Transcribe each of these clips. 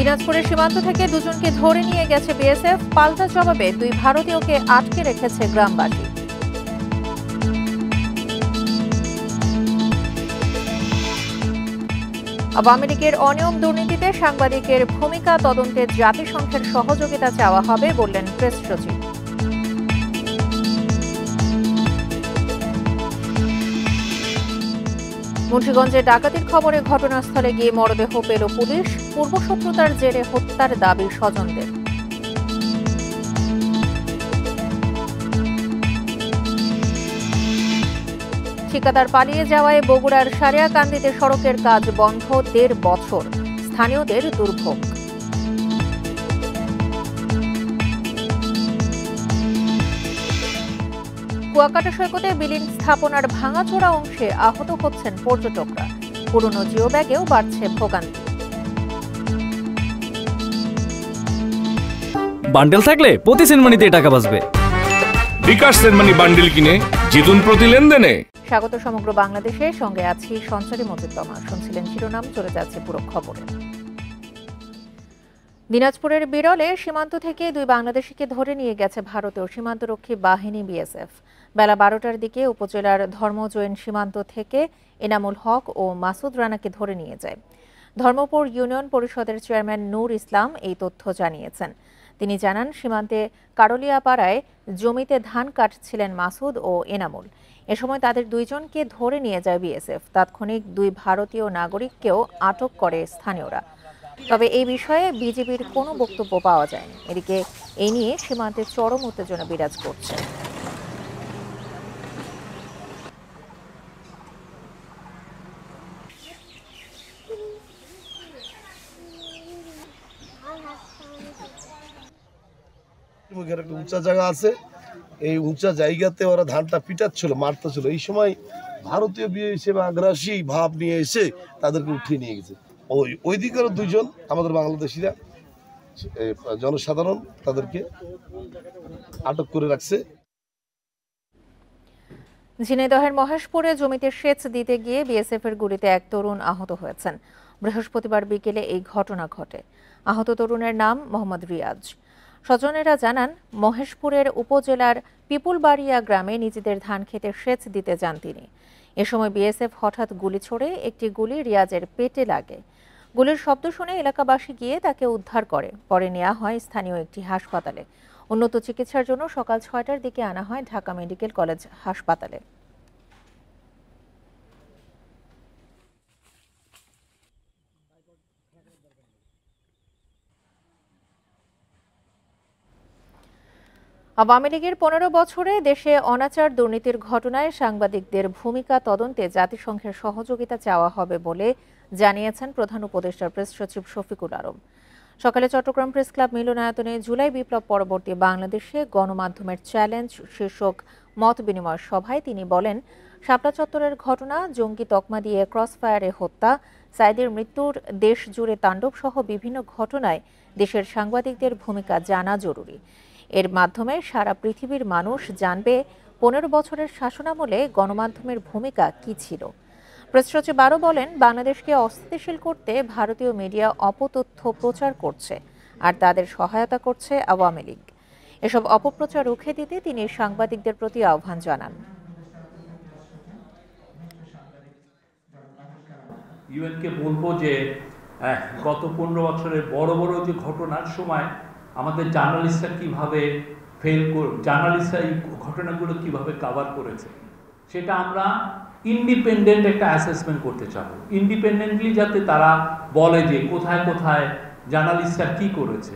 দিনাজপুরের সীমান্ত থেকে দুজনকে ধরে নিয়ে গেছে বিএসএফ। পাল্টা জবাবে দুই ভারতীয়কে আটকে রেখেছে গ্রামবাসী। আওয়ামী লীগের অনিয়ম দুর্নীতিতে সাংবাদিকের ভূমিকা তদন্তে জাতিসংঘের সহযোগিতা চাওয়া হবে বললেন প্রেস সচিব। মুন্সিগঞ্জে ডাকাতির খবরে ঘটনাস্থলে গিয়ে মরদেহ পেল পুলিশ। পূর্বশত্রুতার জেরে হত্যার দাবি স্বজনদের। ঠিকাদার পালিয়ে যাওয়ায় বগুড়ার সারিয়াকান্দিতে সড়কের কাজ বন্ধ ১.৫ বছর, স্থানীয়দের দুর্ভোগ। কুয়াকাটা সৈকতে বিলীন স্থাপনার ভাঙাচোরা অংশে আহত হচ্ছেন পর্যটকরা। পুরনো জিও ব্যাগেও বাড়ছে ভোগান্তি। বান্ডেল থাকলে প্রতি সেনমানিতে টাকা বাঁচবে। বিকাশ সেনমানি বান্ডেল কিনে জিতুন প্রতি লেনদেনে। স্বাগত সমগ্র বাংলাদেশে, সঙ্গে আছি সঞ্চারী মজিদুজ্জামান। শুনছিলেন শিরোনাম, চলে যাচ্ছে পুরো খবরে। দিনাজপুরের বিরলে সীমান্ত থেকে দুই বাংলাদেশিকে ধরে নিয়ে গেছে ভারতীয় সীমান্তরক্ষী বাহিনী বিএসএফ। বেলা ১২টার দিকে উপজেলার ধর্মজৈন সীমান্ত থেকে এনামুল হক ও মাসুদ রানাকে ধরে নিয়ে যায়। ধর্মপুর ইউনিয়ন পরিষদের চেয়ারম্যান নূর ইসলাম এই তথ্য জানিয়েছেন। তিনি জানান, সীমান্তে কারলিয়াপাড়ায় জমিতে ধান কাটছিলেন মাসুদ ও এনামুল। এ সময় তাদের দুইজনকে ধরে নিয়ে যায় বিএসএফ। তাৎক্ষণিক দুই ভারতীয় নাগরিককেও আটক করে স্থানীয়রা। তবে এই বিষয়ে বিজেপির কোনো বক্তব্য পাওয়া যায়নি। এদিকে এই নিয়ে সীমান্তে চরম উত্তেজনা বিরাজ করছে। একটা উঁচা জায়গা আছে, এই উঁচা জায়গাতে ওরা ধানটা পিটাচ্ছিল, মারতেছিল। এই সময় ভারতীয় বিয়ে হিসেবে আগ্রাসী ভাব নিয়ে এসে তাদেরকে উঠিয়ে নিয়ে গেছে। ওই দিকের দুইজন আমাদের বাংলাদেশিরা জনসাধারণ তাদেরকে আটক করে রাখছে। ঝিনাইদহের মহেশপুরে জমিতে সেচ দিতে গিয়ে বিএসএফ এর গুলিতে এক তরুণ আহত হয়েছেন। বৃহস্পতিবার বিকেলে এই ঘটনা ঘটে। আহত তরুণের নাম মোহাম্মদ রিয়াজ। স্বজনেরা জানান, মহেশপুরের উপজেলার পিপুলবাড়িয়া গ্রামে নিজেদের ধান খেতে সেচ দিতে যান তিনি। এ সময় বিএসএফ হঠাৎ গুলি ছোড়ে। একটি গুলি রিয়াজের পেটে লাগে। গুলির শব্দ শুনে এলাকাবাসী গিয়ে তাকে উদ্ধার করে। পরে নেওয়া হয় স্থানীয় একটি হাসপাতালে। উন্নত চিকিৎসার জন্য সকাল ৬টার দিকে আনা হয় ঢাকা মেডিকেল কলেজ হাসপাতালে। আওয়ামী লীগের ১৫ বছরে দেশে অনাচার দুর্নীতির ঘটনায় সাংবাদিকদের ভূমিকা তদন্তে জাতিসংঘের সহযোগিতা চাওয়া হবে বলে জানিয়েছেন প্রধান উপদেষ্টার প্রেস সচিব শফিকুল আলম। সকালে চট্টগ্রাম প্রেস ক্লাব মিলনায়তনে জুলাই বিপ্লব পরবর্তী বাংলাদেশে গণমাধ্যমের চ্যালেঞ্জ শীর্ষক মত বিনিময় সভায় তিনি বলেন, শাপলা চত্বরের ঘটনা, জঙ্গি তকমা দিয়ে ক্রসফায়ারে হত্যা, সাইদের মৃত্যুর দেশ জুড়ে তাণ্ডব সহ বিভিন্ন ঘটনায় দেশের সাংবাদিকদের ভূমিকা জানা জরুরি। এর মাধ্যমে সারা পৃথিবীর মানুষ জানবে ১৫ বছরের শাসনামলে গণমাধ্যমের ভূমিকা কি ছিল। প্রেস সচিব আরও বলেন, বাংলাদেশকে অস্থিতিশীল করতে ভারতীয় মিডিয়া অপতথ্য প্রচার করছে, আর তাদের সহায়তা করছে আওয়ামী লীগ। এসব অপপ্রচার রুখে দিতে তিনি সাংবাদিকদের প্রতি আহ্বান জানান। ইউএনকে বলবো যে গত ১৫ বছরের বড় বড় যে ঘটনার সময় আমাদের জার্নালিস্টরা কিভাবে জার্নালিস্টরা এই ঘটনাগুলো কিভাবে কভার করেছে, সেটা আমরা ইন্ডিপেন্ডেন্ট একটা অ্যাসেসমেন্ট করতে চাবো। ইন্ডিপেন্ডেন্টলি যাতে তারা বলে যে কোথায় কোথায় জার্নালিস্টরা কি করেছে।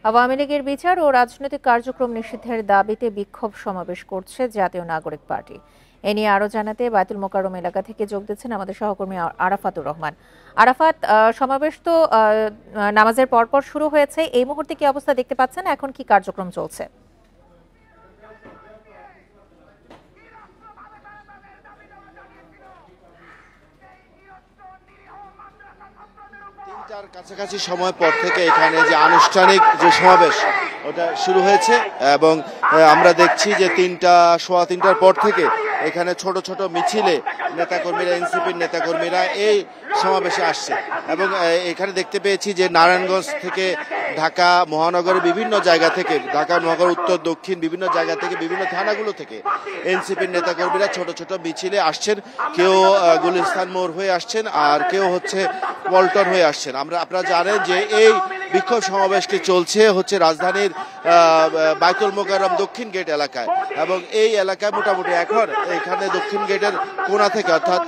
আওয়ামী লীগের বিচার ও রাজনৈতিক কার্যক্রম নিষিদ্ধের দাবিতে বিক্ষোভ সমাবেশ করছে জাতীয় নাগরিক পার্টি। এ নিয়ে আরও জানাতে বায়তুল মোকাররম এলাকা থেকে যোগ দিচ্ছেন আমাদের সহকর্মী আরাফাতুর রহমান। আরাফাত, সমাবেশ তো নামাজের পরপর শুরু হয়েছে, এই মুহূর্তে কি অবস্থা দেখতে পাচ্ছেন? এখন কি কার্যক্রম চলছে? ৩টার কাছাকাছি সময় পর থেকে এখানে যে আনুষ্ঠানিক যে সমাবেশ ওটা শুরু হয়েছে এবং আমরা দেখছি যে সোয়া তিনটার পর থেকে এখানে ছোট ছোট মিছিলে নেতাকর্মীরা, এনসিপির নেতাকর্মীরা এই সমাবেশে আসছে এবং এখানে দেখতে পেয়েছি যে নারায়ণগঞ্জ থেকে ঢাকা মহানগরের বিভিন্ন জায়গা থেকে, ঢাকা মহানগর উত্তর দক্ষিণ বিভিন্ন জায়গা থেকে, বিভিন্ন থানাগুলো থেকে এনসিপির নেতাকর্মীরা ছোট ছোট মিছিলে আসছেন। কেউ গুলিস্তান মোড় হয়ে আসছেন, আর কেউ হচ্ছে পল্টন হয়ে আসছেন। আপনারা জানেন যে এই বিক্ষোভ সমাবেশটি চলছে হচ্ছে রাজধানীর বাইতুল মোকাররম দক্ষিণ গেট এলাকায় এবং এই এলাকায় মোটামুটি এখন এখানে দক্ষিণ গেটের কোণা থেকে অর্থাৎ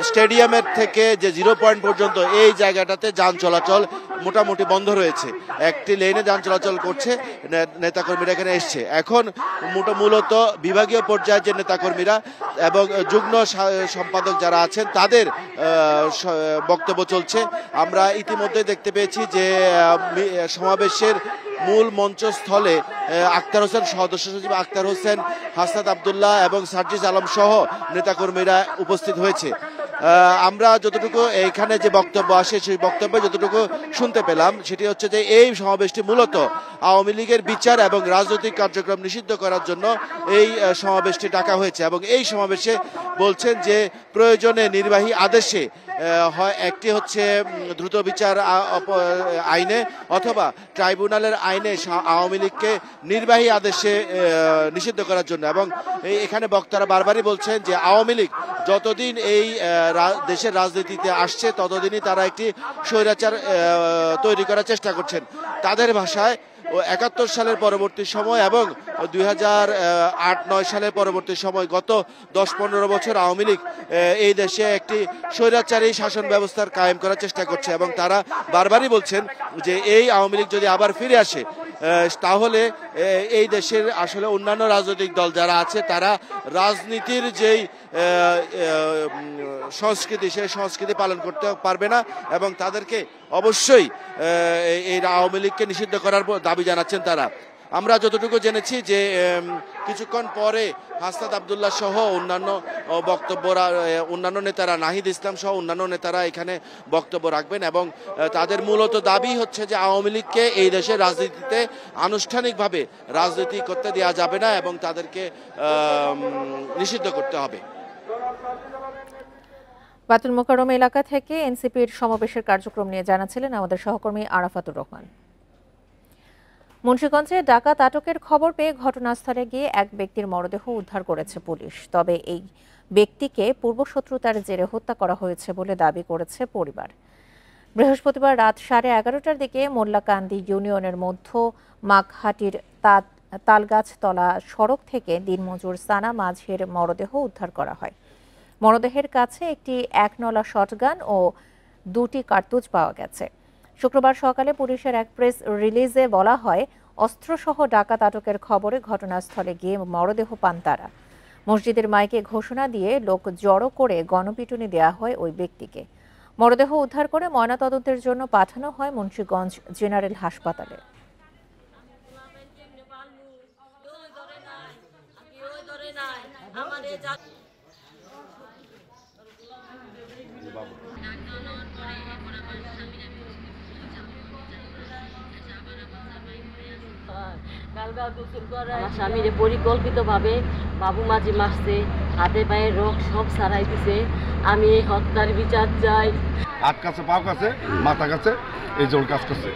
স্টেডিয়ামের থেকে যে 0 পয়েন্ট পর্যন্ত এই জায়গাটাতে যান চলাচল মোটামুটি বন্ধ রয়েছে। একটি লেনে যান চলাচল করছে, নেতাকর্মীরা এখানে এসছে। এখন মূলত বিভাগীয় পর্যায়ের যে নেতাকর্মীরা এবং যুগ্ম সম্পাদক যারা আছেন তাদের বক্তব্য চলছে। আমরা ইতিমধ্যে দেখতে পেয়েছি যে সমাবেশের মূল মঞ্চস্থলে আক্তার হোসেন, সদস্য সচিব আক্তার হোসেন, হাসনাত আব্দুল্লাহ এবং সার্জিস আলম সহ নেতাকর্মীরা উপস্থিত হয়েছে। আমরা যতটুকু এখানে যে বক্তব্য আসে সেই বক্তব্যে যতটুকু শুনতে পেলাম সেটি হচ্ছে যে এই সমাবেশটি মূলত আওয়ামী লীগের বিচার এবং রাজনৈতিক কার্যক্রম নিষিদ্ধ করার জন্য এই সমাবেশটি ডাকা হয়েছে এবং এই সমাবেশে বলছেন যে প্রয়োজনে নির্বাহী আদেশে হয় একটি হচ্ছে দ্রুত বিচার আইনে অথবা ট্রাইব্যুনালের আইনে আওয়ামী লীগকে নির্বাহী আদেশে নিষিদ্ধ করার জন্য। এবং এখানে বক্তারা বারবারই বলছেন যে আওয়ামী লীগ যতদিন এই দেশের রাজনীতিতে আসছে ততদিনই তারা একটি স্বৈরাচার তৈরি করার চেষ্টা করছেন। তাদের ভাষায় 71 সালের পরবর্তী সময় এবং 2008-9 সালের পরবর্তী সময় গত 10-15 বছর আওয়ামী লীগ এই দেশে একটি স্বৈরাচারী শাসন ব্যবস্থার কায়েম করার চেষ্টা করছে এবং তারা বারবারই বলছেন যে এই আওয়ামী লীগ যদি আবার ফিরে আসে তাহলে এই দেশের আসলে অন্যান্য রাজনৈতিক দল যারা আছে তারা রাজনীতির যেই সংস্কৃতি সেই সংস্কৃতি পালন করতে পারবে না এবং তাদেরকে অবশ্যই এই আওয়ামী লীগকে নিষিদ্ধ করার দাবি জানাচ্ছেন তারা। আমরা যতটুকু জেনেছি যে কিছুক্ষণ পরে হাসনাত আব্দুল্লাহ সহ অন্যান্য নেতারা, নাহিদ ইসলাম সহ অন্যান্য নেতারা এখানে বক্তব্য রাখবেন এবং তাদের মূলত দাবি হচ্ছে যে আওয়ামী লীগকে এই দেশের রাজনীতিতে আনুষ্ঠানিকভাবে রাজনীতি করতে দেওয়া যাবে না এবং তাদেরকে নিষিদ্ধ করতে হবে। বাইতুল মোকাররম এলাকা থেকে এনসিপির সমাবেশের কার্যক্রম নিয়ে জানাচ্ছিলেন আমাদের সহকর্মী আরাফাতুর রহমান। মুন্সিগঞ্জে ডাকাত আটকের খবর পেয়ে ঘটনাস্থলে গিয়ে এক ব্যক্তির মরদেহ উদ্ধার করেছে পুলিশ। তবে এই ব্যক্তিকে পূর্বশত্রুতার জেরে হত্যা করা হয়েছে বলে দাবি করেছে পরিবার। বৃহস্পতিবার রাত 11:30টার দিকে মোল্লাকান্দি ইউনিয়নের মধ্য মাঘহাটির তালগাছতলা সড়ক থেকে দিনমজুর সানা মাঝির মরদেহ উদ্ধার করা হয়। মরদেহের কাছে একটি 1 নলা শটগান ও 2টি কার্তুজ পাওয়া গেছে। শুক্রবার সকালে পুলিশের এক প্রেস রিলিজে বলা হয়, অস্ত্রসহ ডাকাত আটকের খবরে ঘটনাস্থলে গিয়ে মরদেহ পান তারা। মসজিদের মাইকে ঘোষণা দিয়ে লোক জড়ো করে গণপিটুনি দেওয়া হয় ওই ব্যক্তিকে। মরদেহ উদ্ধার করে ময়নাতদন্তের জন্য পাঠানো হয় মুন্সিগঞ্জ জেনারেল হাসপাতালে। আমার স্বামীরে পরিকল্পিতভাবে বাবু মাঝি মারছে, হাতে পায়ে রোগ সব ছাড়াই দিছে। আমি এই হত্যার বিচার চাই। হাত কাছে, পা কাছে, মাথা কাছে, এই জোর কাজ করছে।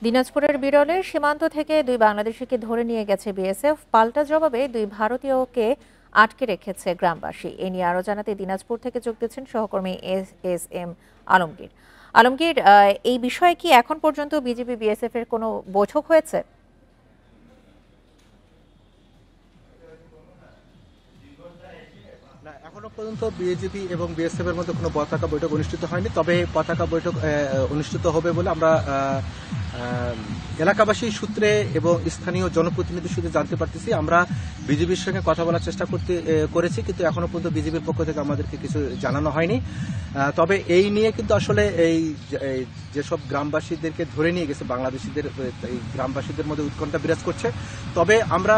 দিনাজপুরের বিরলে সীমান্ত থেকে 2 বাংলাদেশিকে ধরে নিয়ে গেছে বিএসএফ। পাল্টা জবাবে 2 ভারতীয়কে আটকে রেখেছে গ্রামবাসী। এ নিয়ে আরো জানাতে দিনাজপুর থেকে যোগ দিচ্ছেন সহকর্মী এস.এম. আলমগীর। আলমগীর, এই বিষয়ে কি এখন পর্যন্ত বিজিবি বিএসএফ এর কোনো বৈঠক হয়েছে? এখনো পর্যন্ত বিজেপি এবং বিএসএফ এর মধ্যে কোনো পতাকা বৈঠক অনুষ্ঠিত হয়নি। তবে পতাকা বৈঠক অনুষ্ঠিত হবে বলে আমরা এলাকাবাসী সূত্রে এবং স্থানীয় জনপ্রতিনিধি সূত্রে জানতে পারতেছি। আমরা বিজেপির সঙ্গে কথা বলার চেষ্টা করেছি, কিন্তু এখনো পর্যন্ত বিজেপির পক্ষ থেকে আমাদেরকে কিছু জানানো হয়নি। তবে এই নিয়ে কিন্তু আসলে এই যেসব গ্রামবাসীদেরকে ধরে নিয়ে গেছে বাংলাদেশিদের, এই গ্রামবাসীদের মধ্যে উৎকণ্ঠা বিরাজ করছে। তবে আমরা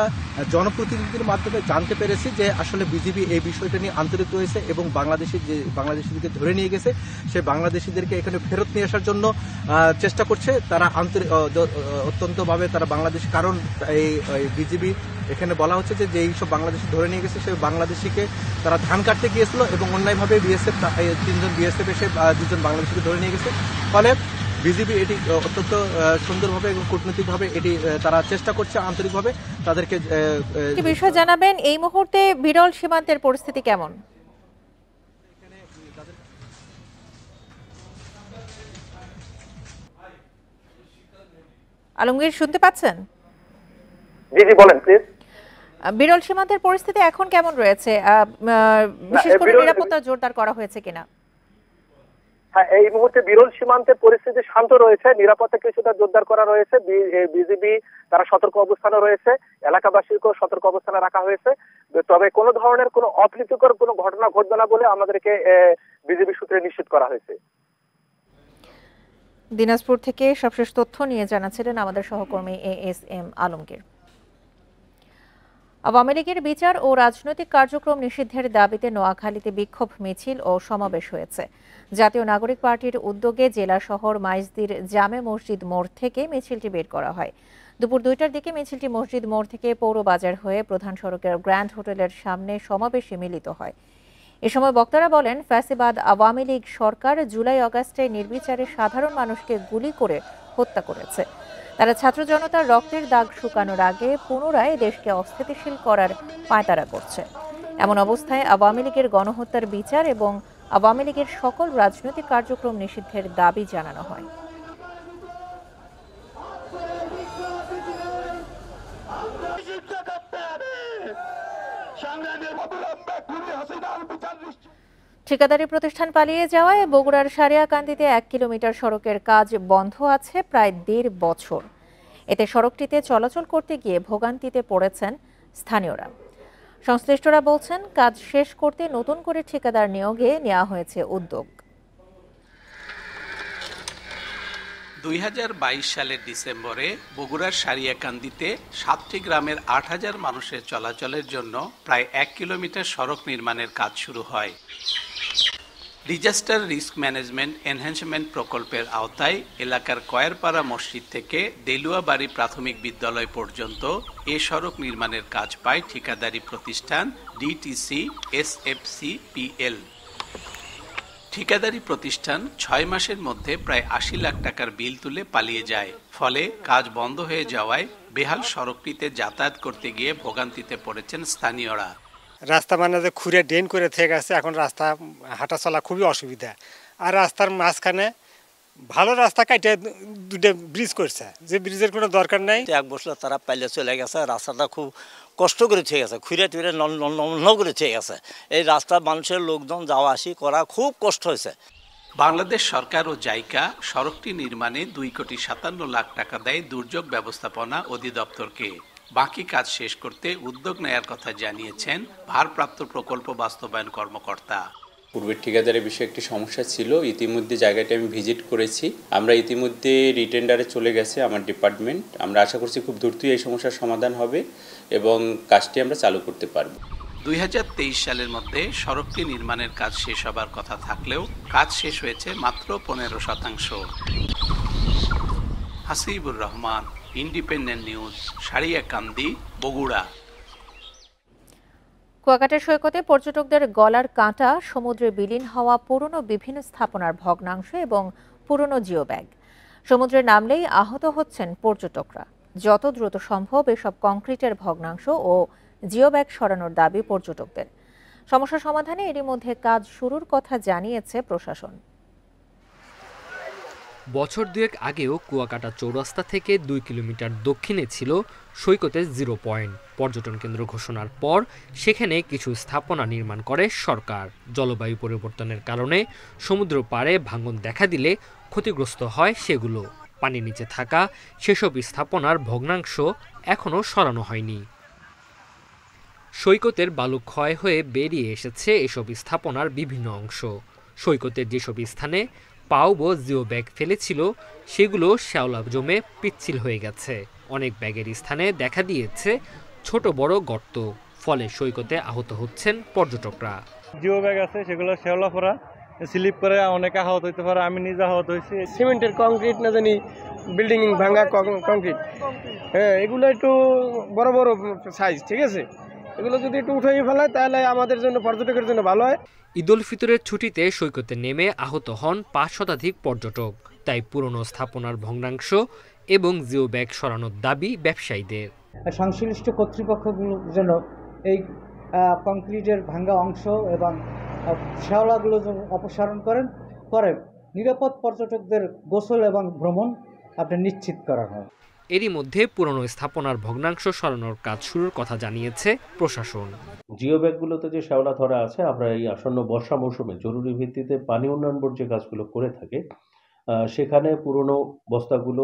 জনপ্রতিনিধিদের মাধ্যমে জানতে পেরেছি যে আসলে বিজেপি এই বিষয়টা নিয়ে আন্তরিক রয়েছে এবং বাংলাদেশিদেরকে ধরে নিয়ে গেছে সে বাংলাদেশিদেরকে এখানে ফেরত নিয়ে আসার জন্য চেষ্টা করছে। তারা অত্যন্তভাবে তারা বাংলাদেশি, কারণ এই বিজিবি এখানে বলা হচ্ছে যে যেই সব বাংলাদেশি ধরে নিয়ে গেছে সেই বাংলাদেশিকে তারা ধান কাটতে গিয়েছিল এবং অন্যায়ভাবে বিএসএফ 3 জন বিএসএফ এসে 2 জন বাংলাদেশিকে ধরে নিয়ে গেছে। ফলে বিজিবি এটি অত্যন্ত সুন্দরভাবে এবং কূটনৈতিকভাবে এটি তারা চেষ্টা করছে আন্তরিকভাবে তাদেরকে। বিষয় জানাবেন, এই মুহূর্তে বিরল সীমান্তের পরিস্থিতি কেমন? আলমগীর শুনতে পাচ্ছেন? জি জি বলেন প্লিজ। বিরল সীমান্তের পরিস্থিতি এখন কেমন রয়েছে? বিশেষ করে নিরাপত্তা জোরদার করা হয়েছে কিনা? হ্যাঁ, এই মুহূর্তে বিরল সীমান্তের পরিস্থিতি শান্ত রয়েছে, নিরাপত্তা কিছুটা জোরদার করা রয়েছে। বিজিবি তারা সতর্ক অবস্থানে রয়েছে, এলাকাবাসীকেও সতর্ক অবস্থানে রাখা হয়েছে। তবে কোনো ধরনের কোনো অপ্রীতিকর কোনো ঘটনা ঘটবে না বলে আমাদেরকে বিজিবি সূত্রে নিশ্চিত করা হয়েছে। দিনাজপুর থেকে সবশেষ তথ্য নিয়ে জানাচ্ছিলেন আমাদের সহকর্মী ASM আলমগীর। আওয়ামী লীগের বিচার ও রাজনৈতিক কার্যক্রম নিষিদ্ধের দাবিতে নোয়াখালীতে বিক্ষোভ মিছিল ও সমাবেশ হয়েছে। জাতীয় নাগরিক পার্টির উদ্যোগে জেলা শহর মাইজদির জামে মসজিদ মোড় থেকে মিছিলটি বের করা হয়। দুপুর 2টার দিকে মিছিলটি মসজিদ মোড় থেকে পৌরবাজার হয়ে প্রধান সড়কের গ্র্যান্ড হোটেলের সামনে সমাবেশে মিলিত হয়। এ সময় বক্তারা বলেন, ফ্যাসিবাদ আওয়ামী লীগ সরকার জুলাই আগস্টে নির্বিচারে সাধারণ মানুষকে গুলি করে হত্যা করেছে। তারা ছাত্র জনতার রক্তের দাগ শুকানোর আগে পুনরায় দেশকে অস্থিতিশীল করার পায়তারা করছে। এমন অবস্থায় আওয়ামী লীগের গণহত্যার বিচার এবং আওয়ামী লীগের সকল রাজনৈতিক কার্যক্রম নিষিদ্ধের দাবি জানানো হয়। ঠিকাদারি প্রতিষ্ঠান পালিয়ে যাওয়ায় বগুড়ার সারিয়াকান্দিতে 1 কিলোমিটার সড়কের কাজ বন্ধ আছে প্রায় 1.5 বছর। এতে সড়কটিতে চলাচল করতে গিয়ে ভোগান্তিতে পড়েছেন স্থানীয়রা। সংশ্লিষ্টরা বলছেন, কাজ শেষ করতে নতুন করে ঠিকাদার নিয়োগে নেওয়া হয়েছে উদ্যোগ। 2022 সালের ডিসেম্বরে বগুড়ার সারিয়াকান্দিতে 7টি গ্রামের 8000 মানুষের চলাচলের জন্য প্রায় 1 কিলোমিটার সড়ক নির্মাণের কাজ শুরু হয়। ডিজাস্টার রিস্ক ম্যানেজমেন্ট এনহ্যান্সমেন্ট প্রকল্পের আওতায় এলাকার কয়েরপাড়া মসজিদ থেকে দেলুয়াবাড়ি প্রাথমিক বিদ্যালয় পর্যন্ত এ সড়ক নির্মাণের কাজ পায় ঠিকাদারি প্রতিষ্ঠান ডিটিসি SFCPL। ঠিকাদারি প্রতিষ্ঠান 6 মাসের মধ্যে প্রায় 80 লাখ টাকার বিল তুলে পালিয়ে যায়। ফলে কাজ বন্ধ হয়ে যাওয়ায় বেহাল সড়কটিতে যাতায়াত করতে গিয়ে ভোগান্তিতে পড়েছেন স্থানীয়রা। রাস্তা মানে যে খুঁড়ে ড্রেন করে থেকে আছে, এখন রাস্তা হাঁটা চলা খুবই অসুবিধা। আর রাস্তার মাঝখানে ভালো রাস্তা কাটে 2টা ব্রিজ করছে, যে ব্রিজের কোনো দরকার নাই। 1 বছর তারা পাইলে চলে গেছে, রাস্তাটা খুব কষ্ট করে থেকে গেছে, খুঁড়ে টুড়ে ন করে থেকে গেছে। এই রাস্তা মানুষের লোকজন যাওয়া আসি করা খুব কষ্ট হয়েছে। বাংলাদেশ সরকার ও জাইকা সড়কটি নির্মাণে 2,57 লাখ টাকা দেয় দুর্যোগ ব্যবস্থাপনা অধিদপ্তরকে। বাকি কাজ শেষ করতে উদ্যোগ নেয়ার কথা জানিয়েছেন ভারপ্রাপ্ত প্রকল্প বাস্তবায়ন কর্মকর্তা। পূর্বের ঠিকাদারের বিষয়ে একটি সমস্যা ছিল, ইতিমধ্যে জায়গাটি আমি ভিজিট করেছি। আমরা ইতিমধ্যে রিটেন্ডারে চলে গেছে আমার ডিপার্টমেন্ট। আমরা আশা করছি খুব দ্রুতই এই সমস্যার সমাধান হবে এবং কাজটি আমরা চালু করতে পারব। 2023 সালের মধ্যে সড়কটি নির্মাণের কাজ শেষ হবার কথা থাকলেও কাজ শেষ হয়েছে মাত্র 15%। Hasibur Rahman, Independent News, Sariakandi, Bogura. কুয়াকাটা সৈকতে পর্যটকদের গলার কাঁটা, সমুদ্রে বিলীন হওয়া পুরনো বিভিন্ন স্থাপনার ভগ্নাংশ এবং পুরনো জিও ব্যাগ। সমুদ্রে নামলেই আহত হচ্ছেন পর্যটকরা। যত দ্রুত সম্ভব এসব কংক্রিটের ভগ্নাংশ ও জিও ব্যাগ সরানোর দাবি পর্যটকদের। সমস্যা সমাধানে এরই মধ্যে কাজ শুরুর কথা জানিয়েছে প্রশাসন। বছর 2 আগেও কুয়াকাটা চৌরাস্তা থেকে 2 কিলোমিটার দক্ষিণে ছিল সৈকতের 0 পয়েন্ট। পর্যটন কেন্দ্র ঘোষণার পর সেখানে কিছু স্থাপনা নির্মাণ করে সরকার। জলবায়ু পরিবর্তনের কারণে সমুদ্র পাড়ে ভাঙন দেখা দিলে ক্ষতিগ্রস্ত হয় সেগুলো। পানির নিচে থাকা সেসব স্থাপনার ভগ্নাংশ এখনও সরানো হয়নি। সৈকতের বালু ক্ষয় হয়ে বেরিয়ে এসেছে এসব স্থাপনার বিভিন্ন অংশ। সৈকতের যেসব স্থানে পাউব জিও ব্যাগ ফেলেছিল সেগুলো শ্যাওলা জমে পিচ্ছিল হয়ে গেছে। অনেক ব্যাগের স্থানে দেখা দিয়েছে ছোট বড় গর্ত। ফলে সৈকতে আহত হচ্ছেন পর্যটকরা। জিও ব্যাগ আছে, সেগুলো শ্যাওলা পড়া, স্লিপ করে অনেকে আহত হইতে পারে। আমি নিজে আহত হয়েছি। সিমেন্টের কংক্রিট না জানি বিল্ডিং ভাঙা কংক্রিট, হ্যাঁ এগুলো একটু বড় বড় সাইজ, ঠিক আছে, এগুলো যদি একটু উঠাই ফেলায় তাহলে আমাদের জন্য, পর্যটকের জন্য ভালো হয়। ঈদ উল ফিতরের ছুটিতে সৈকতে নেমে আহত হন 5 শতাধিক পর্যটক। তাই পুরনো স্থাপনার ভগ্নাংশ এবং জিও ব্যাগ সরানোর দাবি ব্যবসায়ীদের। সংশ্লিষ্ট কর্তৃপক্ষগুলো যেন এই কংক্রিটের ভাঙ্গা অংশ এবং শ্যাওলাগুলো যেন অপসারণ করে নিরাপদ পর্যটকদের গোসল এবং ভ্রমণ নিশ্চিত করা হয়। এরই মধ্যে পুরনো স্থাপনার ভগ্নাংশ সরানোর কাজ শুরুর কথা জানিয়েছে প্রশাসন। জিও ব্যাগগুলোতে যে শ্যাওলা ধরা আছে, আমরা এই আসন্ন বর্ষা মৌসুমে জরুরি ভিত্তিতে পানি উন্নয়ন বোর্ড যে কাজগুলো করে থাকে, সেখানে পুরনো বস্তাগুলো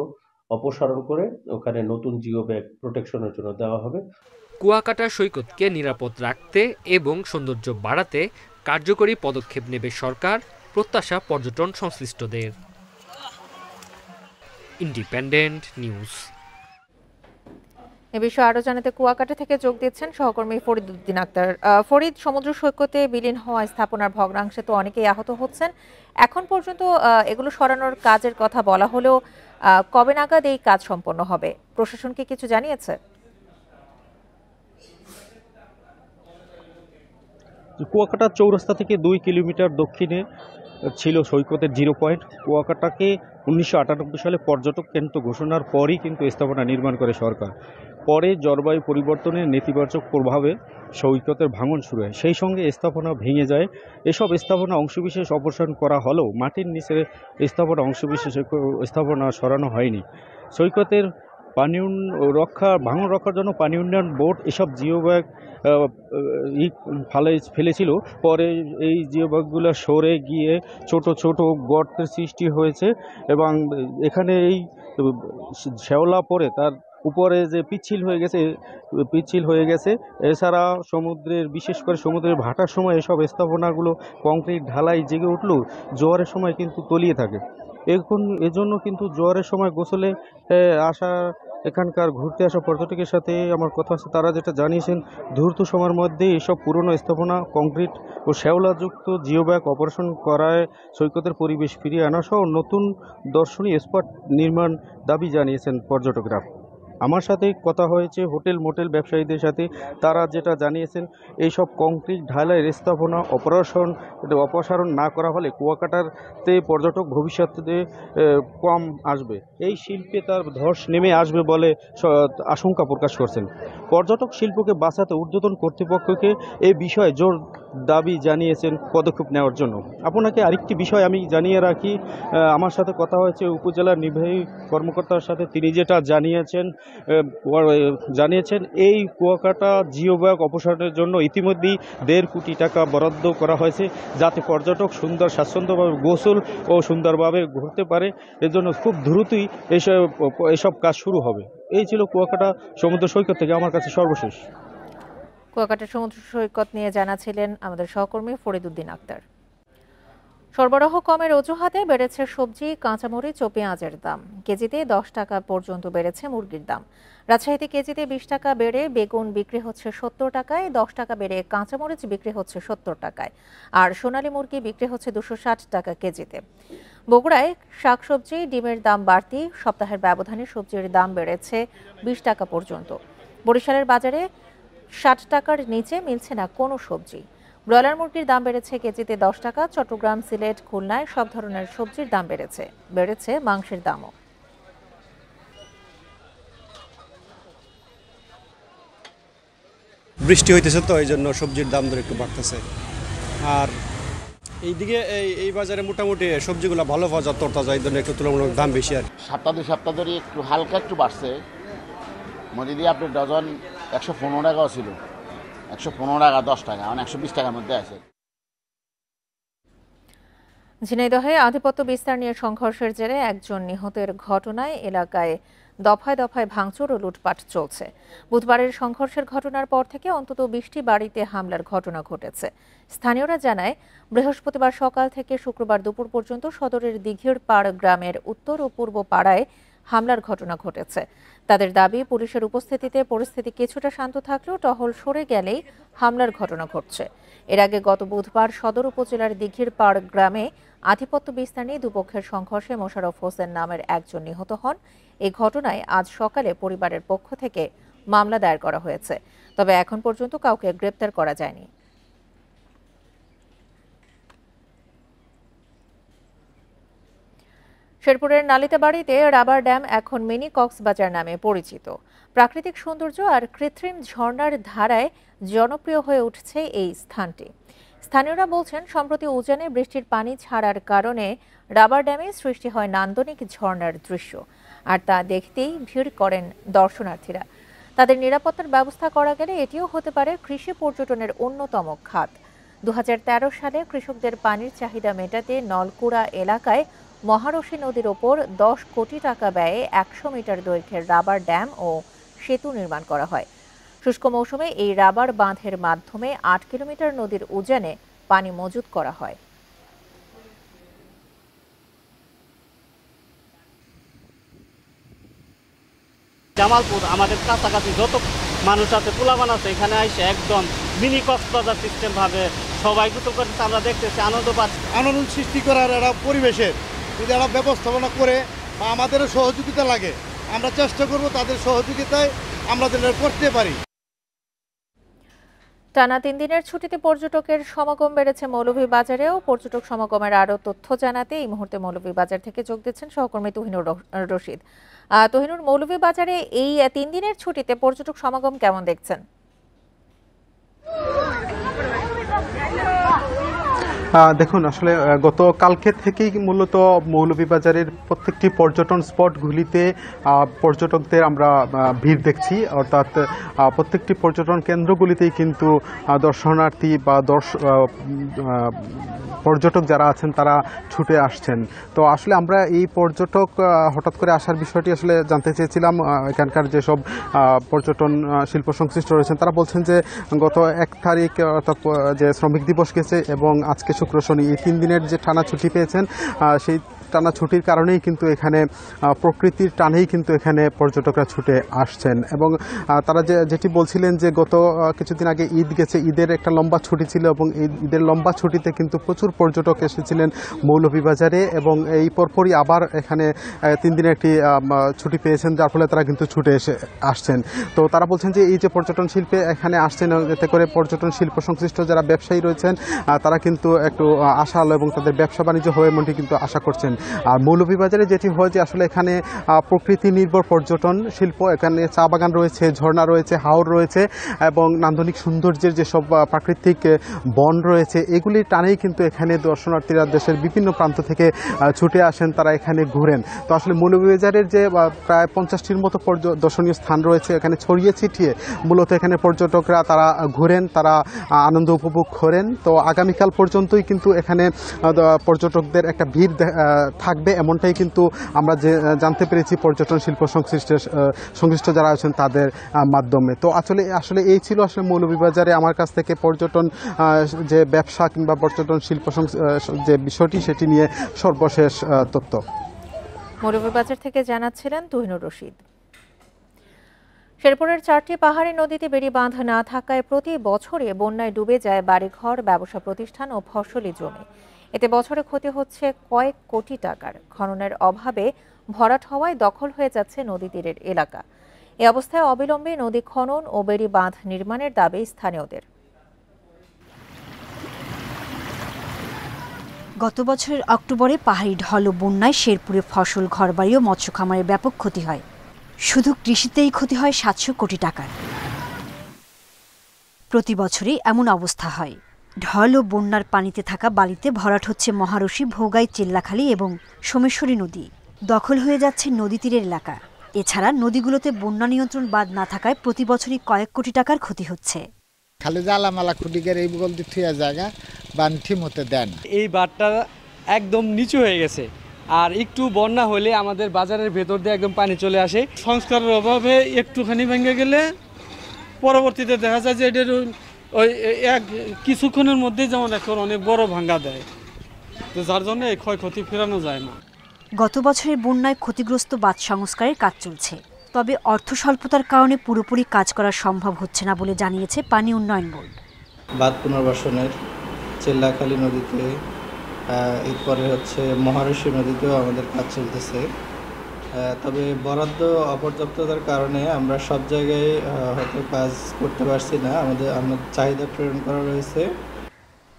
অপসারণ করে ওখানে নতুন জিও ব্যাগ প্রোটেকশনের জন্য দেওয়া হবে। কুয়াকাটা সৈকতকে নিরাপদ রাখতে এবং সৌন্দর্য বাড়াতে কার্যকরী পদক্ষেপ নেবে সরকার, প্রত্যাশা পর্যটন সংশ্লিষ্টদের। Independent news. এ বিষয়ে আরো জানাতে কুয়াকাটা থেকে যোগ দিচ্ছেন সহকর্মী ফরিদ উদ্দিন আক্তার। ফরিদ, সমুদ্র সৈকতে বিলীন হওয়া স্থাপনার ভগ্নাংশে তো অনেকেই আহত হচ্ছেন, এখন পর্যন্ত এগুলো সরানোর কাজের কথা বলা হলেও কবে নাগাদ এই কাজ সম্পন্ন হবে, প্রশাসন কি কিছু জানিয়েছে? কুয়াকাটা চৌরাস্তা থেকে 2 কিলোমিটার দক্ষিণে ছিল সৈকতের জিরো পয়েন্ট। কুয়াকাটাকে 1998 সালে পর্যটক কেন্দ্র ঘোষণার পরই কিন্তু স্থাপনা নির্মাণ করে সরকার। পরে জলবায়ু পরিবর্তনের নেতিবাচক প্রভাবে সৈকতের ভাঙন শুরু হয়, সেই সঙ্গে স্থাপনা ভেঙে যায়। এসব স্থাপনা অংশবিশেষ অপসারণ করা হলেও মাটির নিচে স্থাপনা অংশবিশেষ স্থাপনা সরানো হয়নি। সৈকতের ভাঙন রক্ষার জন্য পানি উন্নয়ন বোর্ড এসব জিও ব্যাগ ফেলেছিল। পরে এই জিও ব্যাগগুলো সরে গিয়ে ছোট ছোট গর্তের সৃষ্টি হয়েছে এবং এখানে এই শ্যাওলা পরে তার উপরে যে পিচ্ছিল হয়ে গেছে। এছাড়া বিশেষ করে সমুদ্রের ভাটার সময় এসব স্থাপনাগুলো কংক্রিট ঢালাই জেগে উঠলেও জোয়ারের সময় কিন্তু তলিয়ে থাকে। এজন্য কিন্তু জোয়ারের সময় গোসলে এখানকার ঘুরতে আসা পর্যটকের সাথে আমার কথা আছে, তারা যেটা জানিয়েছেন দ্রুত সময়ের মধ্যে এসব পুরনো স্থাপনা কংক্রিট ও শ্যাওলাযুক্ত জিও ব্যাগ অপারেশন করায় সৈকতের পরিবেশ ফিরিয়ে আনা সহ নতুন দর্শনীয় স্পট নির্মাণ দাবি জানিয়েছেন পর্যটকরা। আমার সাথে কথা হয়েছে হোটেল মোটেল ব্যবসায়ীদের সাথে, তারা যেটা জানিয়েছেন এইসব কংক্রিট ঢালাইয়ের স্থাপনা অপসারণ না করা হলে কুয়াকাটাতে পর্যটক ভবিষ্যতে কম আসবে, এই শিল্পে তার ধস নেমে আসবে বলে আশঙ্কা প্রকাশ করছেন। পর্যটক শিল্পকে বাঁচাতে ঊর্ধ্বতন কর্তৃপক্ষকে এই বিষয়ে জোর দাবি জানিয়েছেন পদক্ষেপ নেওয়ার জন্য। আপনাকে আরেকটি বিষয় আমি জানিয়ে রাখি, আমার সাথে কথা হয়েছে উপজেলার নির্বাহী কর্মকর্তার সাথে, তিনি যেটা জানিয়েছেন এই কুয়াকাটা জিও ব্যাগ অপসারণের জন্য ইতিমধ্যেই 1.5 কোটি টাকা বরাদ্দ করা হয়েছে, যাতে পর্যটক সুন্দর স্বাচ্ছন্দ্যভাবে গোসল ও সুন্দরভাবে ঘুরতে পারে। এজন্য খুব দ্রুতই এসব কাজ শুরু হবে। এই ছিল কুয়াকাটা সমুদ্র সৈকত থেকে আমার কাছে সর্বশেষ। কুয়াকাটা সমুদ্র সৈকত নিয়ে জানাছিলেন আমাদের সহকর্মী ফরিদ উদ্দিন আক্তার। সরবরাহ কমের অজুহাতে বেড়েছে সবজি, কাঁচামরিচ ও পেঁয়াজের দাম। কেজিতে 10 টাকা পর্যন্ত বেড়েছে মুরগির দাম। রাজশাহীতে কেজিতে 20 টাকা বেড়ে বেগুন বিক্রি হচ্ছে 70 টাকায়, 10 টাকা বেড়ে কাঁচামরিচ বিক্রি হচ্ছে 70 টাকায়, আর সোনালী মুরগি বিক্রি হচ্ছে 260 টাকা কেজিতে। বগুড়ায় শাকসবজি, ডিমের দাম বাড়তি, সপ্তাহের ব্যবধানে সবজির দাম বেড়েছে 20 টাকা পর্যন্ত। বরিশালের বাজারে 60 টাকার নিচে মিলছে না কোনো সবজি। ব্রয়লার মুরগির দাম বেড়েছে কেজিতে 10 টাকা। চট্টগ্রাম, সিলেট, খুলনায় সব ধরনের সবজির দাম বেড়েছে মাংসের দামও। বৃষ্টি হইতেছে তো এই জন্য সবজির দাম ধরে একটু বাড়তেছে। আর এইদিকে এই বাজারে মোটামুটি সবজিগুলো ভালো পাওয়া যায়, তরতাজা, এই জন্য একটু তুলনামূলক দাম বেশি। আর সপ্তাহ ধরে একটু হালকা একটু বাড়ছে। মধ্যে দিয়ে আপনার ডজন 115 টাকাও ছিল, 115 টাকা, 10 টাকা, মানে 120 টাকার মধ্যে আছে। ঝিনাইদহে আধিপত্য বিস্তার নিয়ে সংঘর্ষের জেরে একজন নিহতের ঘটনায় এলাকায় দফায় দফায় ভাঙচুর ও লুটপাট চলছে। বুধবারের সংঘর্ষের ঘটনার পর থেকে অন্তত 20টি বাড়িতে হামলার ঘটনা ঘটেছে। স্থানীয়রা জানায়, বৃহস্পতিবার সকাল থেকে শুক্রবার দুপুর পর্যন্ত সদরের দিঘির পাড় গ্রামের উত্তর ও পূর্ব পাড়ায় হামলার ঘটনা ঘটেছে। তাদের দাবি, পুলিশের উপস্থিতিতে পরিস্থিতি কিছুটা শান্ত থাকলেও টহল সরে গেলেই হামলার ঘটনা ঘটছে। এর আগে গত বুধবার সদর উপজেলার দিঘির পাড় গ্রামে আধিপত্য বিস্তার নিয়ে দুপক্ষের সংঘর্ষে মোশাররফ হোসেন নামের একজন নিহত হন। এই ঘটনায় আজ সকালে পরিবারের পক্ষ থেকে মামলা দায়ের করা হয়েছে, তবে এখন পর্যন্ত কাউকে গ্রেপ্তার করা যায়নি। শেরপুরের নালিতাবাড়িতে রাবার ড্যাম এখন মিনি কক্সবাজার নামে পরিচিত। প্রাকৃতিক সৌন্দর্য আর কৃত্রিম ঝর্ণার ধারায় জনপ্রিয় হয়ে উঠছে এই স্থানটি। স্থানীয়রা বলছেন, সম্প্রতি উজানে বৃষ্টির পানি ছাড়ার কারণে রাবার ড্যামে সৃষ্টি হয় নান্দনিক ঝর্ণার দৃশ্য, আর তা দেখতেই ভিড় করেন দর্শনার্থীরা। তাদের নিরাপত্তার ব্যবস্থা করা গেলে এটিও হতে পারে কৃষি পর্যটনের অন্যতম খাত। 2013 সালে কৃষকদের পানির চাহিদা মেটাতে নলকুড়া এলাকায় মহারশী নদীর ওপর 10 কোটি টাকা ব্যয়ে 100 মিটার দৈর্ঘ্যের রাবার ড্যাম ও সেতু নির্মাণ করা হয়। শুষ্ক মৌসুমে এই রাবার বাঁধের মাধ্যমে 8 কিলোমিটার নদীর উজানে পানি মজুত করা হয়। জামালপুর আমাদের কাছাকাছি যত মানুষ আছে, পোলাপান আছে, এখানে এসে একদম মিনি কক্সবাজার সিস্টেম ভাবে সবাই গোসল করতেছে। আমরা দেখতেছি, আনন্দ পাচ্ছি। আনন্দ সৃষ্টি করার একটা পরিবেশের যদি একটা ব্যবস্থাপনা করে বা আমাদেরও সহযোগিতা লাগে, আমরা চেষ্টা করব তাদের সহযোগিতায় আমরা যেন করতে পারি। টানা 3 দিনের ছুটিতে পর্যটকের সমাগম বেড়েছে মৌলভীবাজারেও। পর্যটক সমাগমের আরও তথ্য জানাতে এই মুহূর্তে মৌলভীবাজার থেকে যোগ দিচ্ছেন সহকর্মী তুহিনুর রশিদ। তুহিনুর, মৌলভীবাজারে এই 3 দিনের ছুটিতে পর্যটক সমাগম কেমন দেখছেন? দেখুন, আসলে গতকালকে থেকেই মূলত মৌলভীবাজারের প্রত্যেকটি পর্যটন স্পটগুলিতে পর্যটকদের আমরা ভিড় দেখছি। অর্থাৎ প্রত্যেকটি পর্যটন কেন্দ্রগুলিতেই কিন্তু দর্শনার্থী বা পর্যটক যারা আছেন তারা ছুটে আসছেন। তো আসলে আমরা এই পর্যটক হঠাৎ করে আসার বিষয়টি আসলে জানতে চেয়েছিলাম। এখানকার যেসব পর্যটন শিল্প সংশ্লিষ্ট রয়েছেন তারা বলছেন যে গত 1 তারিখ অর্থাৎ যে শ্রমিক দিবস গেছে এবং আজকে শুক্র শনি এই 3 দিনের যে টানা ছুটি পেয়েছেন, সেই টানা ছুটির কারণেই কিন্তু এখানে প্রকৃতির টানেই কিন্তু এখানে পর্যটকরা ছুটে আসছেন। এবং তারা যেটি বলছিলেন যে গত কিছুদিন আগে ঈদ গেছে, ঈদের একটা লম্বা ছুটি ছিল এবং এই ঈদের লম্বা ছুটিতে কিন্তু প্রচুর পর্যটক এসেছিলেন মৌলভীবাজারে এবং এই পরপরই আবার এখানে 3 দিনের একটি ছুটি পেয়েছেন, যার ফলে তারা কিন্তু ছুটে আসছেন। তো তারা বলছেন যে এই যে পর্যটন শিল্পে এখানে আসছেন, এতে করে পর্যটন শিল্প সংশ্লিষ্ট যারা ব্যবসায়ী রয়েছেন তারা কিন্তু একটু আশাল এবং তাদের ব্যবসা বাণিজ্য হবে এমনটি কিন্তু আশা করছেন। আর মৌলভীবাজারে যেটি হয় যে আসলে এখানে প্রকৃতি নির্ভর পর্যটন শিল্প, এখানে চা বাগান রয়েছে, ঝর্ণা রয়েছে, হাওর রয়েছে এবং নান্দনিক সৌন্দর্যের যেসব প্রাকৃতিক বন রয়েছে, এগুলির টানেই কিন্তু এখানে দর্শনার্থীরা দেশের বিভিন্ন প্রান্ত থেকে ছুটে আসেন, তারা এখানে ঘুরেন। তো আসলে মৌলভীবাজারের যে প্রায় 50টির মতো দর্শনীয় স্থান রয়েছে এখানে ছড়িয়ে ছিটিয়ে মূলত এখানে পর্যটকরা তারা ঘুরেন, তারা আনন্দ উপভোগ করেন। তো আগামীকাল পর্যন্তই কিন্তু এখানে পর্যটকদের একটা ভিড় থাকবে, এমনটাই কিন্তু আমরা যে জানতে পেরেছি পর্যটন শিল্প সংশ্লিষ্ট যারা আছেন তাদের মাধ্যমে। তো আসলে এই ছিল আসলে মৌলভীবাজারে আমার কাছ থেকে পর্যটন যে ব্যবসা কিংবা পর্যটন শিল্প যে বিষয়টি সেটি নিয়ে সর্বশেষ তথ্য। মৌলভীবাজার থেকে জানাচ্ছিলেন তুহিনুর রশিদ। শেরপুরের 4টি পাহাড়ি নদীতে বেড়ি বাঁধ না থাকায় প্রতি বছরে বন্যায় ডুবে যায় বাড়িঘর, ব্যবসা প্রতিষ্ঠান ও ফসলি জমি। এতে বছরে ক্ষতি হচ্ছে কয়েক কোটি টাকার। খননের অভাবে ভরাট হওয়ায় দখল হয়ে যাচ্ছে নদী তীরের এলাকা। এ অবস্থায় অবিলম্বে নদী খনন ও বেড়ি বাঁধ নির্মাণের দাবি স্থানীয়দের। গত বছরের অক্টোবরে পাহাড়ি ঢল ও বন্যায় শেরপুরে ফসল, ঘরবাড়ি ও মৎস্য খামারের ব্যাপক ক্ষতি হয়। শুধু কৃষিতেই ক্ষতি হয় 700 কোটি টাকার। প্রতি বছরই এমন অবস্থা হয়। ঢল ও বন্যার পানিতে থাকা বালিতে ভরাট হচ্ছে মহারশী, ভোগাই, চিল্লাখালী এবং সোমেশ্বরী নদী। দখল হয়ে যাচ্ছে নদী তীরের এলাকা। এছাড়া নদীগুলোতে বন্যা নিয়ন্ত্রণ বাঁধ না থাকায় প্রতি বছরই কয়েক কোটি টাকার ক্ষতি হচ্ছে। খালি জ্বালামালা খুঁটিকের এই বগল দিয়ে থুয়া জায়গা বান ঠিক মতো দেন। এই বাঁধটা একদম নিচু হয়ে গেছে, আর একটু বন্যা হলে আমাদের বাজারের ভেতর দিয়ে একদম পানি চলে আসে। সংস্কারের অভাবে একটুখানি ভেঙে গেলে পরবর্তীতে দেখা যায় যে এটার ওই কিছুক্ষণের মধ্যে যেমন এখন অনেক বড় ভাঙ্গা দেয়, তো যার জন্য এই ক্ষয়ক্ষতি ফেরানো যায় না। গত বছরের বন্যায় ক্ষতিগ্রস্ত বাঁধ সংস্কারের কাজ চলছে, তবে অর্থ স্বল্পতার কারণে পুরোপুরি কাজ করা সম্ভব হচ্ছে না বলে জানিয়েছে পানি উন্নয়ন বোর্ড। বাঁধ পুনর্বাসনের চিল্লাখালী নদীতে এরপরে হচ্ছে মহারশী নদীতেও আমাদের কাজ চলতেছে। তবে বরাদ্দ অপর্যাপ্ততার কারণে আমরা সব জায়গায় হয়তো কাজ করতে পারছি না, আমাদের চাহিদা প্রেরণ করা রয়েছে।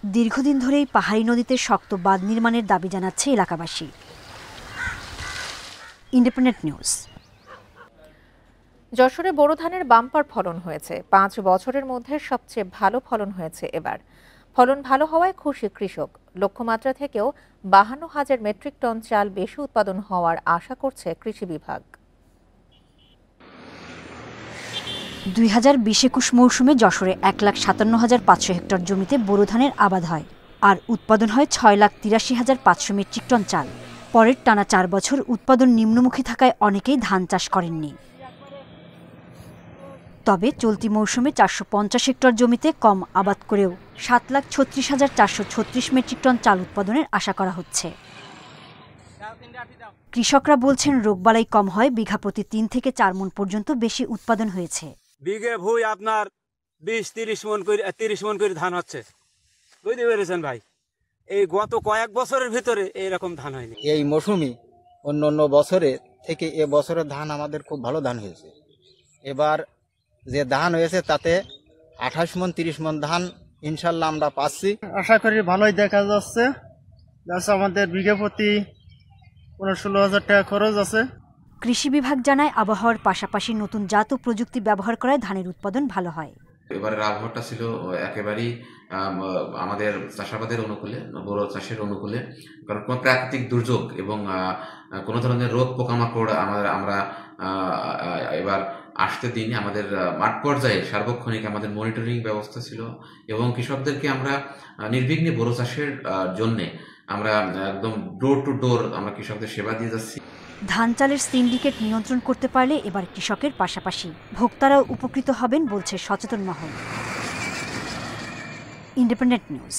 দীর্ঘদিন ধরেই পাহাড়ি নদীতে শক্ত বাঁধ নির্মাণের দাবি জানাচ্ছে এলাকাবাসী। Independent news. যশোরে বোরো ধানের বাম্পার ফলন হয়েছে। 5 বছরের মধ্যে সবচেয়ে ভালো ফলন হয়েছে এবার। ফলন ভালো হওয়ায় খুশি কৃষক। লক্ষ্যমাত্রা থেকেও 52,000 মেট্রিক টন চাল বেশি উৎপাদন হওয়ার আশা করছে কৃষি বিভাগ। 2020-21 মৌসুমে যশোরে 1,57,500 হেক্টর জমিতে বোরো ধানের আবাদ হয়, আর উৎপাদন হয় 6,83,500 মেট্রিক টন চাল। পরের টানা 4 বছর উৎপাদন নিম্নমুখী থাকায় অনেকেই ধান চাষ করেননি। তবে চলতি মৌসুমে 450 হেক্টর জমিতে কম আবাদ করেও 7,36,436 মেট্রিক টন চাল উৎপাদনের আশা করা হচ্ছে। কৃষকরা বলছেন রোগবালাই কম হয় বিঘা প্রতি 3 থেকে 4 মণ পর্যন্ত বেশি উৎপাদন হয়েছে। বিঘে ভুই আপনার 20-30 মণ করে ধান হচ্ছে, বুঝতে পেরেছেন ভাই। এই গত কয়েক বছরের ভিতরে এইরকম ধান হয়নি। এই মৌসুমে অন্য অন্য বছরের থেকে এ বছরের ধান আমাদের খুব ভালো ধান হয়েছে। এবার যে ধান হয়েছে তাতে 28 মণ 30 মণ ধান ইনশাল্লাহ আমরা পাচ্ছি। আশা করি ভালোই দেখা যাচ্ছে। আমাদের বিঘা প্রতি 16,000 টাকা খরচ আছে। কৃষি বিভাগ জানায় আবহাওয়ার পাশাপাশি নতুন জাত ও প্রযুক্তি ব্যবহার করায় ধানের উৎপাদন ভালো হয়। এবারের আবহাওয়াটা ছিল একেবারেই আমাদের চাষাবাদের অনুকূলে, বোরো চাষের অনুকূলে, কারণ কোনো প্রাকৃতিক দুর্যোগ এবং কোনো ধরনের রোগ পোকামাকড় আমরা এবার আসতে দিন। আমাদের মাঠ পর্যায়ে সার্বক্ষণিক আমাদের মনিটরিং ব্যবস্থা ছিল এবং কৃষকদেরকে আমরা নির্বিঘ্নে বোরো চাষের জন্যে আমরা একদম ডোর টু ডোর আমরা কৃষকদের সেবা দিয়ে যাচ্ছি। ধান চালের সিন্ডিকেট নিয়ন্ত্রণ করতে পারলে এবার কৃষকের পাশাপাশি ভোক্তারাও উপকৃত হবেন বলছে সচেতন মহল। Independent news.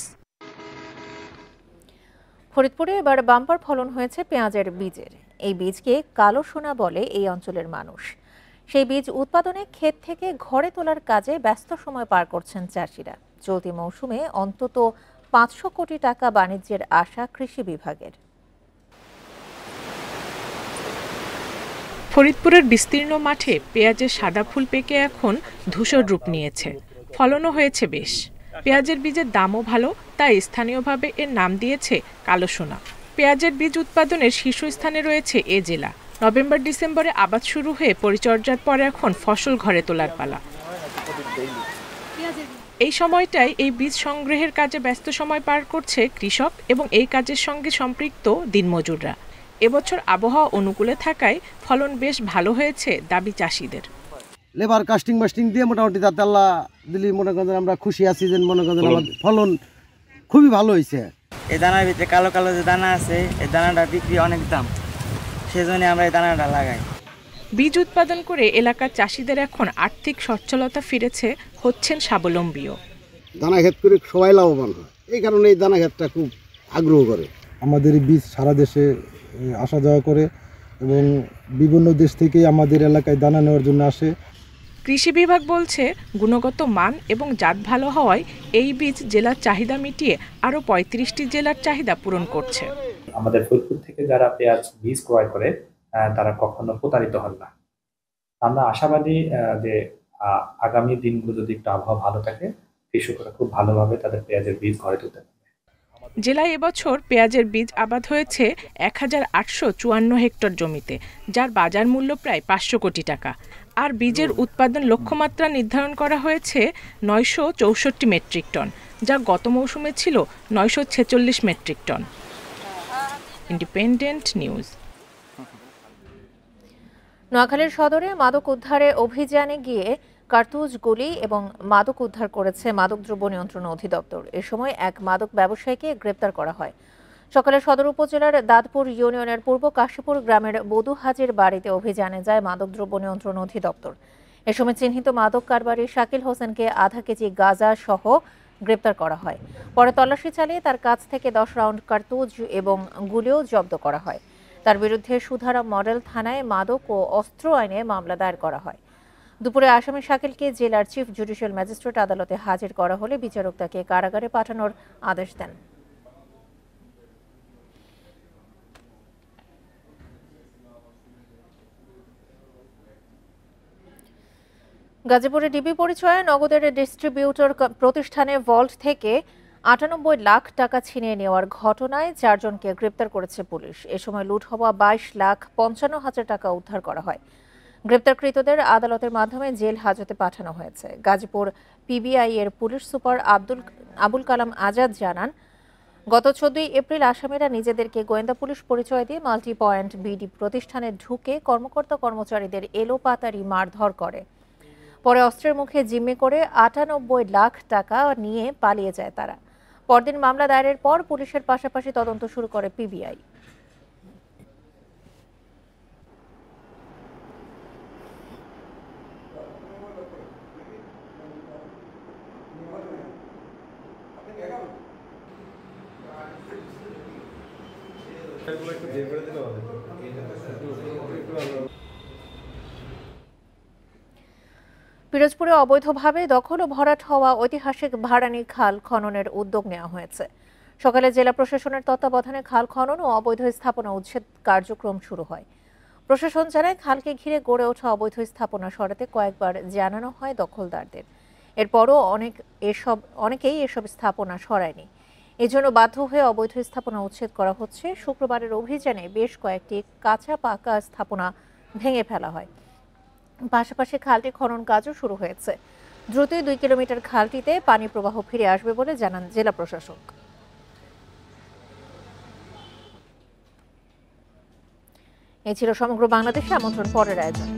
ফরিদপুরে এবার বাম্পার ফলন হয়েছে পেঁয়াজের বীজের। এই বীজকে কালো সোনা বলে এই অঞ্চলের মানুষ। সেই বীজ উৎপাদনে ক্ষেত থেকে ঘরে তোলার কাজে ব্যস্ত সময় পার করছেন চাষিরা। চলতি মৌসুমে অন্তত 500 কোটি টাকা বাণিজ্যের আশা কৃষি বিভাগের। ফরিদপুরের বিস্তীর্ণ মাঠে পেঁয়াজের সাদা ফুল পেকে এখন ধূসর রূপ নিয়েছে। ফলনও হয়েছে বেশ। পেঁয়াজের বীজের দামও ভালো, তাই স্থানীয়ভাবে এর নাম দিয়েছে কালো সোনা। পেঁয়াজের বীজ উৎপাদনের শীর্ষস্থানে রয়েছে এ জেলা। নভেম্বর-ডিসেম্বরে আবাদ শুরু হয়ে পরিচর্যার পরে এখন ফসল ঘরে তোলার পালা। এই সময়টাই এই বীজ সংগ্রহের কাজে ব্যস্ত সময় পার করছে কৃষক এবং এই কাজের সঙ্গে সম্পৃক্ত দিনমজুররা। এবছর আবহাওয়া অনুকূলে থাকায় ফলন বেশ ভালো হয়েছে দাবি চাষিদের। লেবার কাস্টিং দিয়ে মোটামুটি যাতে আল্লাহ দিলি মনে করেন আমরা খুশি আছি যে মনে করেন আমাদের ফলন খুবই ভালো হয়েছে। এই দানার ভিতরে কালো কালো যে দানা আছে, এই দানাটা বিক্রি অনেক দাম, সেজন্য আমরা এই দানাটা লাগাই। বীজ উৎপাদন করে এলাকার চাষিদের এখন আর্থিক সচ্ছলতা ফিরেছে, হচ্ছেন স্বাবলম্বীও। দানা ক্ষেত করে সবাই লাভবান হয়, এই কারণে এই দানা ক্ষেতটা খুব আগ্রহ করে। আমাদের এই বীজ সারা দেশে আসা যাওয়া করে এবং বিভিন্ন দেশ থেকে আমাদের এলাকায় দানা নেওয়ার জন্য আসে। কৃষি বিভাগ বলছে গুণগত মান এবং জাত ভালো হওয়ায় এই বীজ জেলার চাহিদা মিটিয়ে আরও 35টি জেলার চাহিদা পূরণ করছে। আমাদের ফরিদপুর থেকে যারা পেঁয়াজ বীজ ক্রয় করে তারা কখনো প্রতারিত হন না। আমরা আশাবাদী যে আগামী দিনগুলো যদি একটু আবহাওয়া ভালো থাকে, কৃষকরা খুব ভালোভাবে তাদের পেঁয়াজের বীজ ঘরে তুলতে পারবে। জেলায় এবছর পেঁয়াজের বীজ আবাদ হয়েছে 1,854 হেক্টর জমিতে, যার বাজার মূল্য প্রায় 500 কোটি টাকা। আর বীজের উৎপাদন লক্ষ্যমাত্রা নির্ধারণ করা হয়েছে 964 মেট্রিক টন, যা গত মৌসুমে ছিল 946 মেট্রিক টন। Independent news. নোয়াখালীর সদরে মাদক উদ্ধারে অভিযানে গিয়ে কার্তুজ, গুলি এবং মাদক উদ্ধার করেছে মাদকদ্রব্য নিয়ন্ত্রণ অধিদপ্তর। এ সময় এক মাদক ব্যবসায়ীকে গ্রেপ্তার করা হয়। সকালে সদর উপজেলার দাদপুর ইউনিয়নের পূর্ব কাশীপুর গ্রামের বধূ হাজির বাড়িতে অভিযানে যায় মাদকদ্রব্য নিয়ন্ত্রণ অধিদপ্তর। এ সময় চিহ্নিত মাদক কারবারি শাকিল হোসেনকে আধা কেজি গাঁজা সহ গ্রেপ্তার করা হয়। পরে তল্লাশি চালিয়ে তার কাছ থেকে 10 রাউন্ড কার্তুজ এবং গুলিও জব্দ করা হয়। তার বিরুদ্ধে সুধারা মডেল থানায় মাদক ও অস্ত্র আইনে মামলা দায়ের করা হয়। দুপুরে আসামি শাকিলকে জেলার চিফ জুডিশিয়াল ম্যাজিস্ট্রেট আদালতে হাজির করা হলে বিচারক তাকে কারাগারে পাঠানোর আদেশ দেন। গাজীপুরে ডিবি পরিচয়ে নগদের ডিস্ট্রিবিউটর প্রতিষ্ঠানে ভল্ট থেকে ৯৮ লাখ টাকা ছিনিয়ে নেওয়ার ঘটনায় ৪ জনকে গ্রেপ্তার করেছে পুলিশ। এ সময় লুট হওয়া ২২,৫৫,০০০ টাকা উদ্ধার করা হয়। গ্রেপ্তারকৃতদের আদালতের মাধ্যমে জেল হাজতে পাঠানো হয়েছে। গাজীপুর পিবিআই এর পুলিশ সুপার আবুল কালাম আজাদ জানান, গত ১৪ এপ্রিল আসামিরা নিজেদেরকে গোয়েন্দা পুলিশ পরিচয় দিয়ে মাল্টি পয়েন্ট বিডি প্রতিষ্ঠানে ঢুকে কর্মকর্তা কর্মচারীদের এলোপাতাড়ি মারধর করে। পরে অস্ত্রের মুখে জিম্মি করে ৯৮ লাখ টাকা নিয়ে পালিয়ে যায় তারা। পরদিন মামলা দায়েরের পর পুলিশের পাশাপাশি তদন্ত শুরু করে পিবিআই। পিরোজপুরে অবৈধভাবে দখল ও ভরাট হওয়া ঐতিহাসিক ভাড়ানি খাল খননের উদ্যোগ নেওয়া হয়েছে। সকালে জেলা প্রশাসনের তত্ত্বাবধানে খাল খনন ও অবৈধ স্থাপনা উচ্ছেদ কার্যক্রম শুরু হয়। প্রশাসন জানায়, খালকে ঘিরে গড়ে ওঠা অবৈধ স্থাপনা সরাতে কয়েকবার জানানো হয় দখলদারদের। এরপরও অনেকেই এসব স্থাপনা সরায়নি। এজন্য বাধ্য হয়ে অবৈধ স্থাপনা উচ্ছেদ করা হচ্ছে। শুক্রবারের অভিযানে বেশ কয়েকটি কাঁচা পাকা স্থাপনা ভেঙে ফেলা হয়। পাশাপাশি খালটি খনন কাজও শুরু হয়েছে। দ্রুতই ২ কিলোমিটার খালটিতে পানি প্রবাহ ফিরে আসবে বলে জানান জেলা প্রশাসক। এ ছিল সমগ্র বাংলাদেশে আমন্ত্রণ পরের আয়োজন।